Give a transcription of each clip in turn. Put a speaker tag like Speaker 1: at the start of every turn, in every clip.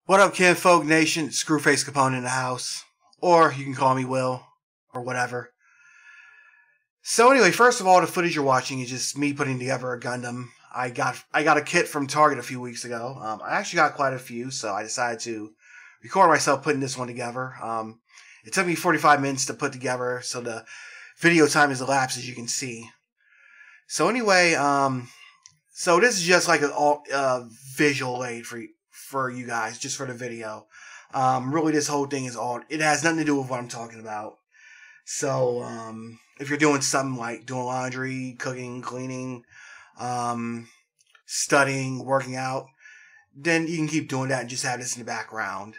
Speaker 1: What up, Kinfolk Nation? Screwface Capone in the house. Or you can call me Will, or whatever. So anyway, first of all, the footage you're watching is just me putting together a Gundam. I got a kit from Target a few weeks ago. I actually got quite a few, so I decided to record myself putting this one together. It took me 45 minutes to put together, so the video time is elapsed, as you can see. So anyway, so this is just like a visual aid for you guys, just for the video. Really, this whole thing is it has nothing to do with what I'm talking about. So, if you're doing something like doing laundry, cooking, cleaning, studying, working out, then you can keep doing that and just have this in the background.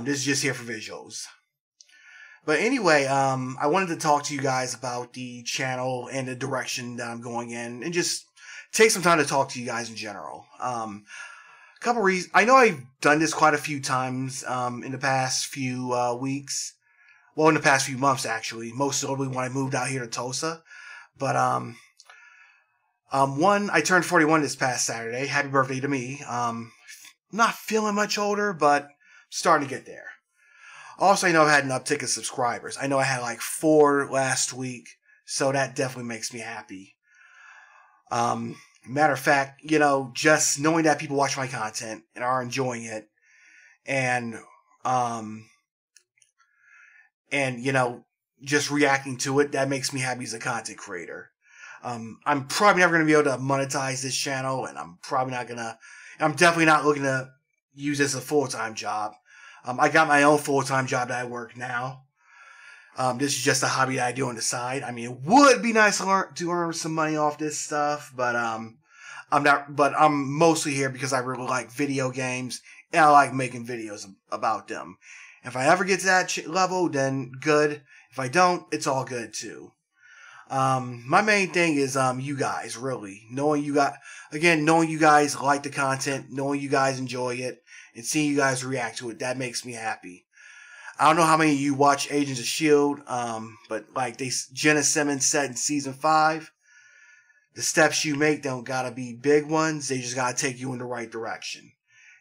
Speaker 1: This is just here for visuals. But anyway, I wanted to talk to you guys about the channel and the direction that I'm going in, and just take some time to talk to you guys in general. Couple reasons. I know I've done this quite a few times in the past few weeks. Well, in the past few months, actually. Most notably when I moved out here to Tulsa. But, I turned 41 this past Saturday. Happy birthday to me. Not feeling much older, but starting to get there. Also, I know I've had an uptick of subscribers. I know I had like 4 last week, so that definitely makes me happy. Matter of fact, just knowing that people watch my content and are enjoying it, and just reacting to it, that makes me happy as a content creator. I'm probably never going to be able to monetize this channel, and I'm definitely not looking to use this as a full-time job. I got my own full-time job that I work now. This is just a hobby that I do on the side. I mean, it would be nice to earn some money off this stuff, but I'm mostly here because I really like video games, and I like making videos about them. If I ever get to that level, then good. If I don't, it's all good too. My main thing is you guys, really. Knowing you guys like the content, knowing you guys enjoy it, and seeing you guys react to it, that makes me happy. I don't know how many of you watch Agents of S.H.I.E.L.D., but like Jenna Simmons said in Season 5, the steps you make don't gotta be big ones, they just gotta take you in the right direction.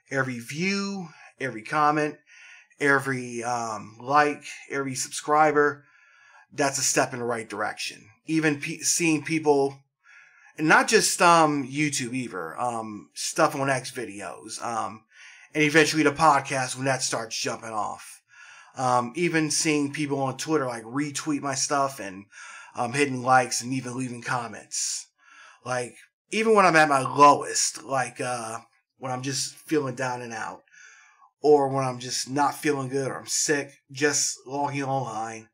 Speaker 1: Every view, every comment, every like, every subscriber, that's a step in the right direction. Even seeing people, and not just YouTube either, stuff on X videos, and eventually the podcast when that starts jumping off. Even seeing people on Twitter like retweet my stuff and hitting likes and even leaving comments. Like, even when I'm at my lowest, like when I'm just feeling down and out, or when I'm just not feeling good or I'm sick, just logging online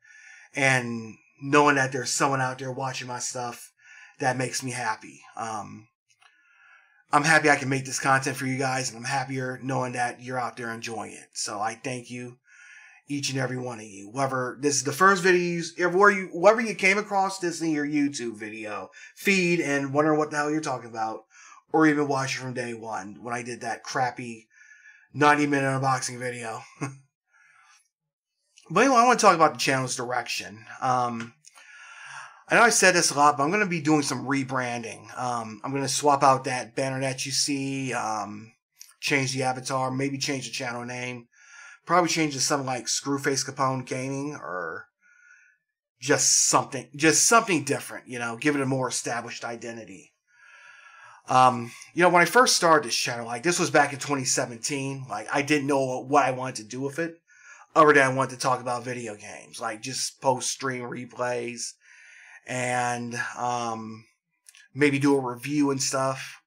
Speaker 1: and knowing that there's someone out there watching my stuff, that makes me happy. I'm happy I can make this content for you guys, and I'm happier knowing that you're out there enjoying it. So I thank you, each and every one of you. Whether this is the first video, whether you came across this in your YouTube video feed and wondering what the hell you're talking about, or even watch it from day one when I did that crappy 90-minute unboxing video. But anyway, I want to talk about the channel's direction. I know I said this a lot, but I'm going to be doing some rebranding. I'm going to swap out that banner that you see, change the avatar, maybe change the channel name, probably change to something like Screwface Capone Gaming, or just something different, give it a more established identity. When I first started this channel, like, this was back in 2017, like, I didn't know what I wanted to do with it, other than I wanted to talk about video games, like, just post stream replays, and, maybe do a review and stuff.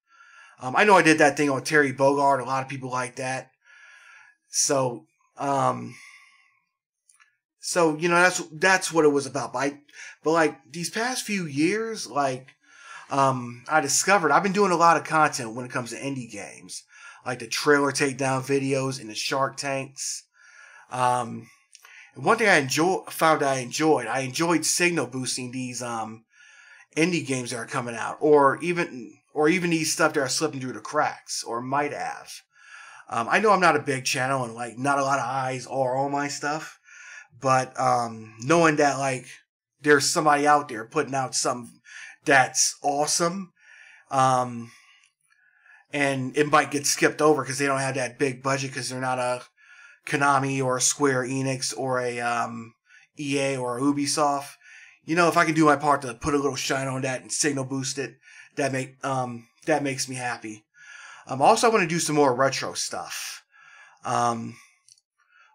Speaker 1: I know I did that thing on Terry Bogard, a lot of people like that, so, that's what it was about, but like, these past few years, like, I discovered I've been doing a lot of content when it comes to indie games, like the trailer takedown videos and the Shark Tanks. And one thing I enjoyed signal boosting these indie games that are coming out, or even these stuff that are slipping through the cracks, or might have. I know I'm not a big channel and like not a lot of eyes are on my stuff, but knowing that like there's somebody out there putting out something that's awesome, and it might get skipped over because they don't have that big budget because they're not a Konami or a Square Enix or a EA or a Ubisoft. You know, if I can do my part to put a little shine on that and signal boost it, that makes me happy. Also, I want to do some more retro stuff.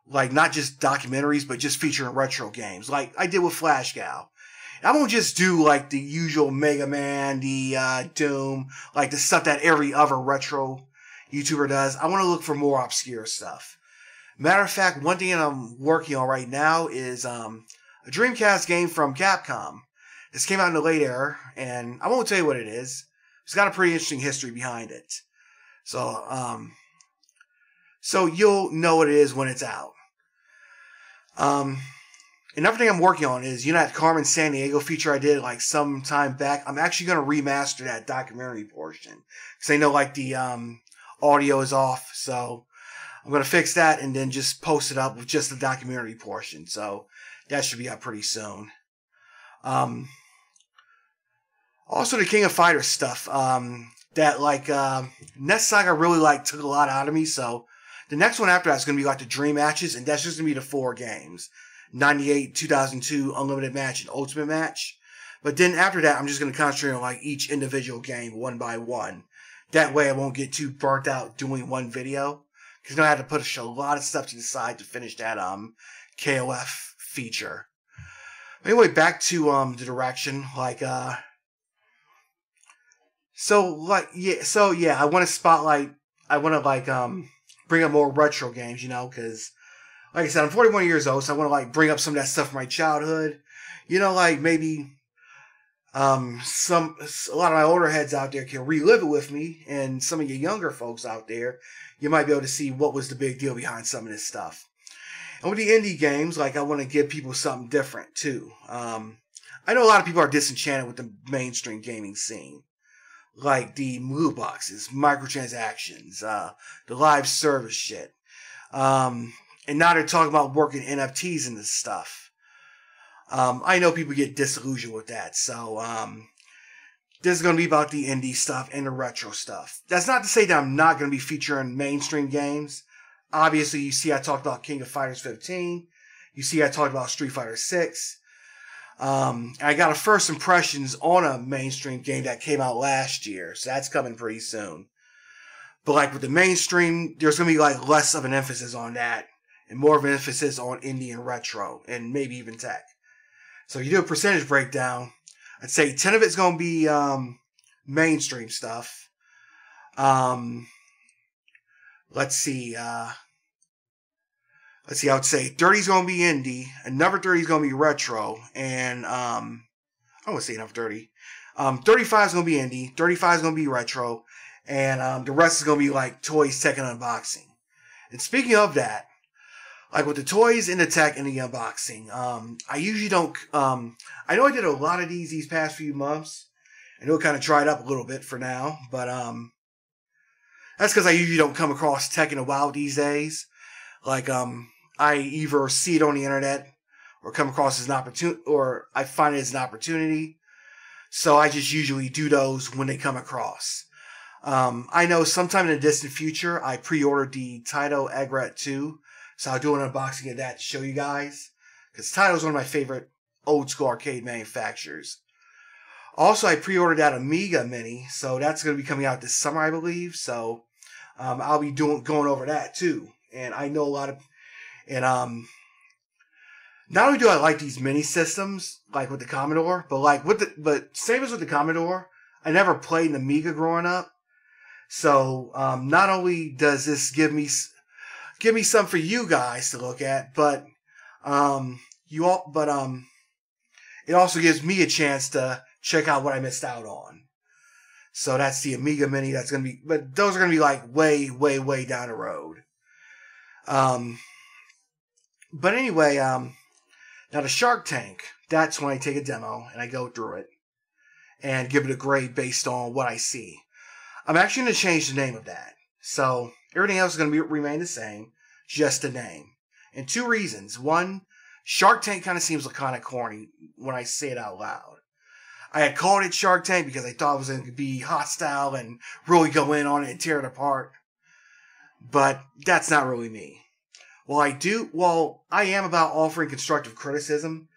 Speaker 1: Like not just documentaries, but just featuring retro games, like I did with Flash Gal. I won't just do like the usual Mega Man, the Doom, like the stuff that every other retro YouTuber does. I want to look for more obscure stuff. Matter of fact, one thing that I'm working on right now is a Dreamcast game from Capcom. This came out in the late era, and I won't tell you what it is. It's got a pretty interesting history behind it. So you'll know what it is when it's out. Another thing I'm working on is, that Carmen Sandiego feature I did like some time back. I'm actually going to remaster that documentary portion because I know like the audio is off. So I'm going to fix that and then just post it up with just the documentary portion. So that should be up pretty soon. Also the King of Fighters stuff. That like Nest Saga really took a lot out of me. So the next one after that is going to be like the Dream Matches, and that's just going to be the 4 games. 98, 2002, Unlimited Match, and Ultimate Match. But then after that, I'm just going to concentrate on like each individual game one by one. That way I won't get too burnt out doing one video. Because I had to push a lot of stuff to the side to finish that KOF feature. Anyway, back to the direction. I want to spotlight, I want to bring up more retro games, because like I said, I'm 41 years old, so I want to bring up some of that stuff from my childhood. Maybe a lot of my older heads out there can relive it with me, and some of you younger folks out there, you might be able to see what was the big deal behind some of this stuff. And with the indie games, I want to give people something different too. I know a lot of people are disenchanted with the mainstream gaming scene. Like the loot boxes, microtransactions, the live service shit. And now they're talking about working NFTs in this stuff. I know people get disillusioned with that. So this is going to be about the indie stuff and the retro stuff. That's not to say that I'm not going to be featuring mainstream games. Obviously, you see I talked about King of Fighters 15. You see I talked about Street Fighter 6. I got a first impressions on a mainstream game that came out last year. So that's coming pretty soon. But with the mainstream, there's going to be less of an emphasis on that. And more of an emphasis on indie and retro. And maybe even tech. So if you do a percentage breakdown, I'd say 10 of it's going to be mainstream stuff. Let's see. I would say 30 is going to be indie. Another 30 is going to be retro. And I don't want to say another 30. 35 is going to be indie. 35 is going to be retro. And the rest is going to be toys, tech, and unboxing. And speaking of that, with the toys and the tech and the unboxing, I usually don't, I know I did a lot of these past few months. I know it kind of dried up a little bit for now, but that's because I usually don't come across tech in a while these days. I either see it on the internet or come across as an opportunity, or I find it as an opportunity. So I just usually do those when they come across. I know sometime in the distant future, I pre-ordered the Taito Egret 2. So I'll do an unboxing of that to show you guys. Because Taito is one of my favorite old school arcade manufacturers. Also, I pre-ordered that Amiga Mini. So that's going to be coming out this summer, I believe. So I'll be going over that too. And I know a lot of... And not only do I like these mini systems, with the Commodore, but same as with the Commodore, I never played an Amiga growing up. So not only does this give me some for you guys to look at, but it also gives me a chance to check out what I missed out on. So that's the Amiga Mini. That's gonna be, but those are gonna be way, way, way down the road. But anyway, now the Shark Tank, that's when I take a demo and I go through it and give it a grade based on what I see. I'm actually going to change the name of that. So everything else is going to remain the same, just the name. And 2 reasons. 1, Shark Tank kind of seems kind of corny when I say it out loud. I had called it Shark Tank because I thought it was going to be hostile and really go in on it and tear it apart. But that's not really me. While I am about offering constructive criticism,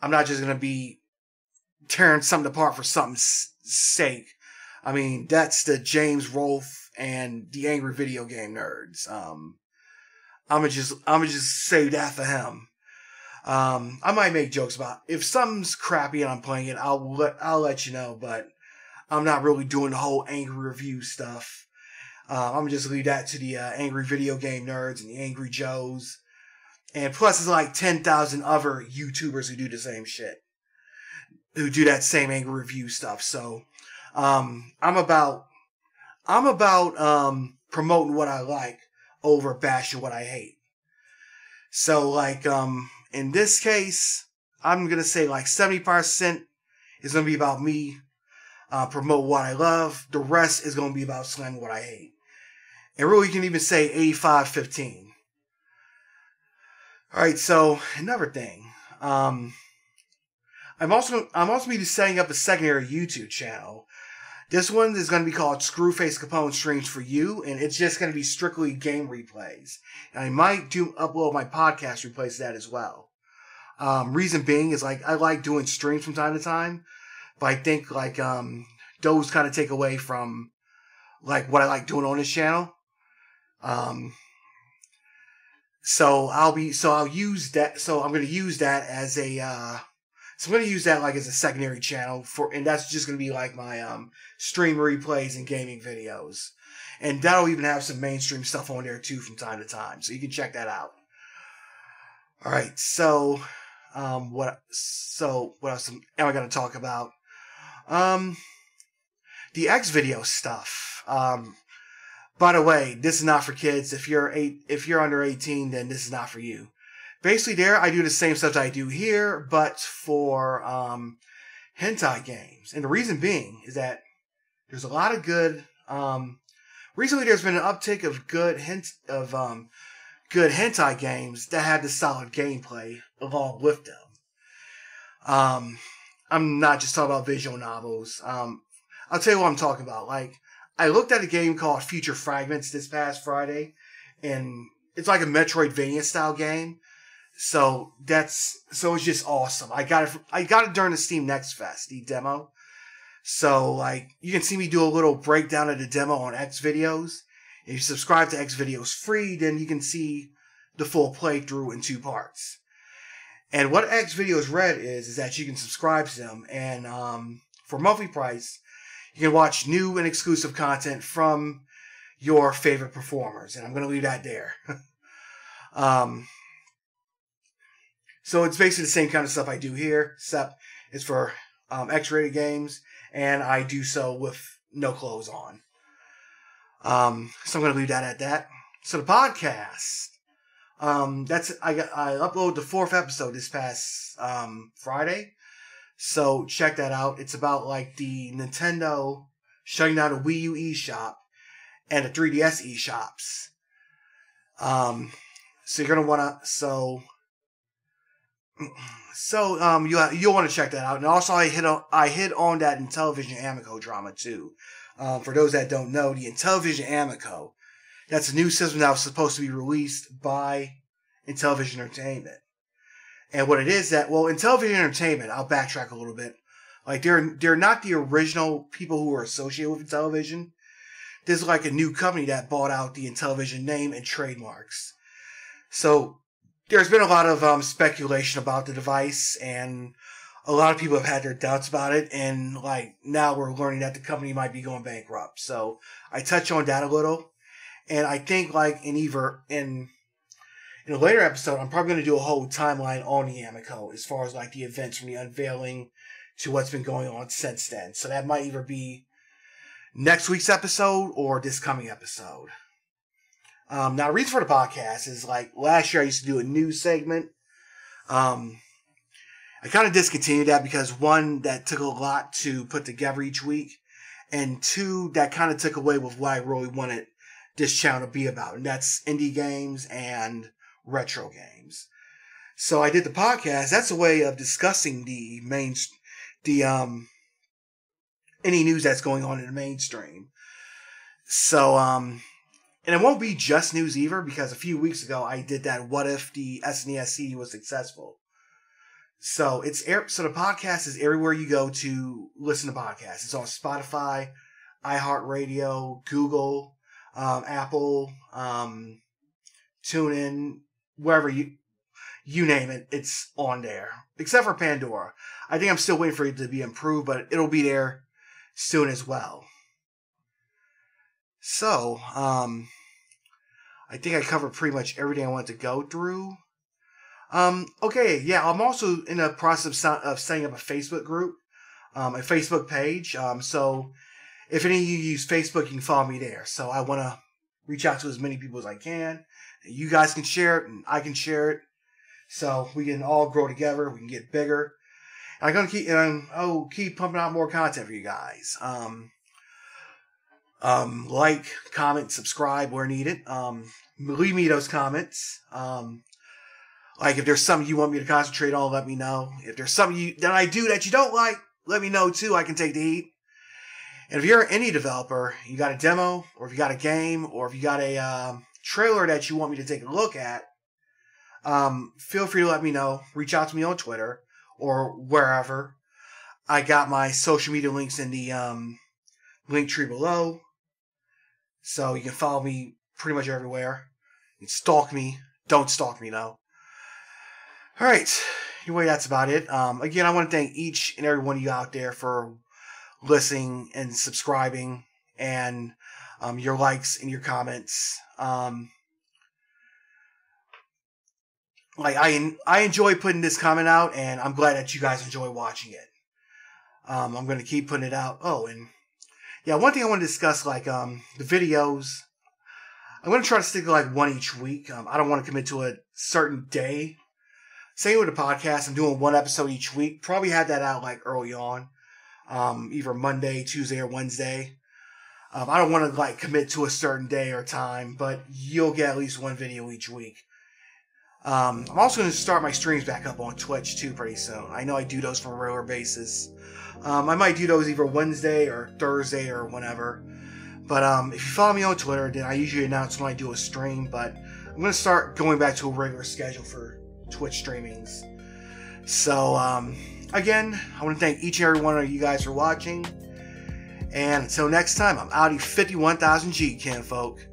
Speaker 1: I'm not just going to be tearing something apart for something's sake. I mean, that's the James Rolfe and the Angry Video Game Nerds. I'm gonna just say that for him. I might make jokes about if something's crappy and I'm playing it, I'll let you know. But I'm not really doing the whole angry review stuff. I'm gonna just leave that to the Angry Video Game Nerds and the Angry Joes. And plus, there's like 10,000 other YouTubers who do the same shit, who do that same angry review stuff. So, I'm about promoting what I like over bashing what I hate. So, like, in this case, I'm gonna say like 70% is gonna be about me promote what I love. The rest is gonna be about slamming what I hate. And really, you can even say 85-15. All right. So another thing, I'm also going to be setting up a secondary YouTube channel. This one is going to be called Screwface Capone Streams for You, and it's just going to be strictly game replays. And I might upload my podcast replays to that as well. Reason being is like I like doing streams from time to time, but I think like those kind of take away from like what I like doing on this channel. So I'm going to use that as a so I'm going to use that like as a secondary channel and that's just going to be like my stream replays and gaming videos. And that'll even have some mainstream stuff on there too from time to time. So you can check that out. All right. So what else am I going to talk about? The X video stuff. By the way, this is not for kids. If you're under 18, then this is not for you. Basically, there I do the same stuff that I do here, but for hentai games. And the reason being is that there's a lot of good. Recently, there's been an uptick of good hentai games that have the solid gameplay along with them. I'm not just talking about visual novels. I'll tell you what I'm talking about. Like, I looked at a game called Future Fragments this past Friday, and it's like a Metroidvania style game. So it's just awesome. I got it during the Steam Next Fest, the demo. So like you can see me do a little breakdown of the demo on X videos. If you subscribe to X videos free, then you can see the full playthrough in 2 parts. And what X videos read is that you can subscribe to them, and for a monthly price, you can watch new and exclusive content from your favorite performers. And I'm going to leave that there. So it's basically the same kind of stuff I do here, except it's for X-rated games, and I do so with no clothes on. So I'm going to leave that at that. So the podcast, I uploaded the 4th episode this past Friday. So check that out. It's about like the Nintendo shutting down the Wii U eShop and the 3DS eShops. So you're gonna wanna you'll want to check that out. And also I hit on that Intellivision Amico drama too. For those that don't know, the Intellivision Amico, that's a new system that was supposed to be released by Intellivision Entertainment. And what it is Intellivision Entertainment, I'll backtrack a little bit. Like they're not the original people who were associated with Intellivision. There's like a new company that bought out the Intellivision name and trademarks. So there's been a lot of speculation about the device, and a lot of people have had their doubts about it. And like now we're learning that the company might be going bankrupt. So I touch on that a little, and I think like in a later episode, I'm probably going to do a whole timeline on the Amico as far as like the events from the unveiling to what's been going on since then. So that might either be next week's episode or this coming episode. Now, the reason for the podcast is like last year I used to do a news segment. I kind of discontinued that because 1, that took a lot to put together each week, and 2, that kind of took away with what I really wanted this channel to be about, and that's indie games and retro games. So I did the podcast. That's a way of discussing the any news that's going on in the mainstream. So, and it won't be just news either, because a few weeks ago I did that what if the SNES CD was successful. So the podcast is everywhere you go to listen to podcasts. It's on Spotify, iHeartRadio, Google, Apple, TuneIn, wherever you name it, it's on there. Except for Pandora. I think I'm still waiting for it to be improved, but it'll be there soon as well. So, I think I covered pretty much everything I wanted to go through. Okay, yeah, I'm also in the process of setting up a Facebook group, a Facebook page. So if any of you use Facebook, you can follow me there. So I want to reach out to as many people as I can. You guys can share it, and I can share it. So we can all grow together. We can get bigger. And I'm gonna keep pumping out more content for you guys. Like, comment, subscribe where needed. Leave me those comments. Like, if there's something you want me to concentrate on, let me know. If there's something that I do that you don't like, let me know too. I can take the heat. And if you're an indie developer, you got a demo, or if you got a game, or if you got a trailer that you want me to take a look at, feel free to let me know. Reach out to me on Twitter or wherever. I got my social media links in the link tree below. So you can follow me pretty much everywhere. You can stalk me. Don't stalk me, though. Alright. Anyway, that's about it. Again, I want to thank each and every one of you out there for listening and subscribing, and your likes and your comments. Like, I enjoy putting this comment out, and I'm glad that you guys enjoy watching it. I'm going to keep putting it out. Oh, and yeah, one thing I want to discuss, like, the videos. I'm going to try to stick to, like, one each week. I don't want to commit to a certain day. Same with the podcast. I'm doing one episode each week. Probably had that out, like, early on. Either Monday, Tuesday, or Wednesday. I don't want to, like, commit to a certain day or time, but you'll get at least one video each week. I'm also going to start my streams back up on Twitch, too, pretty soon. I know I do those on a regular basis. I might do those either Wednesday or Thursday or whenever. But if you follow me on Twitter, then I usually announce when I do a stream. But I'm going to start going back to a regular schedule for Twitch streamings. So, again, I want to thank each and every one of you guys for watching. And until next time, I'm Audi 51,000G, kinfolk.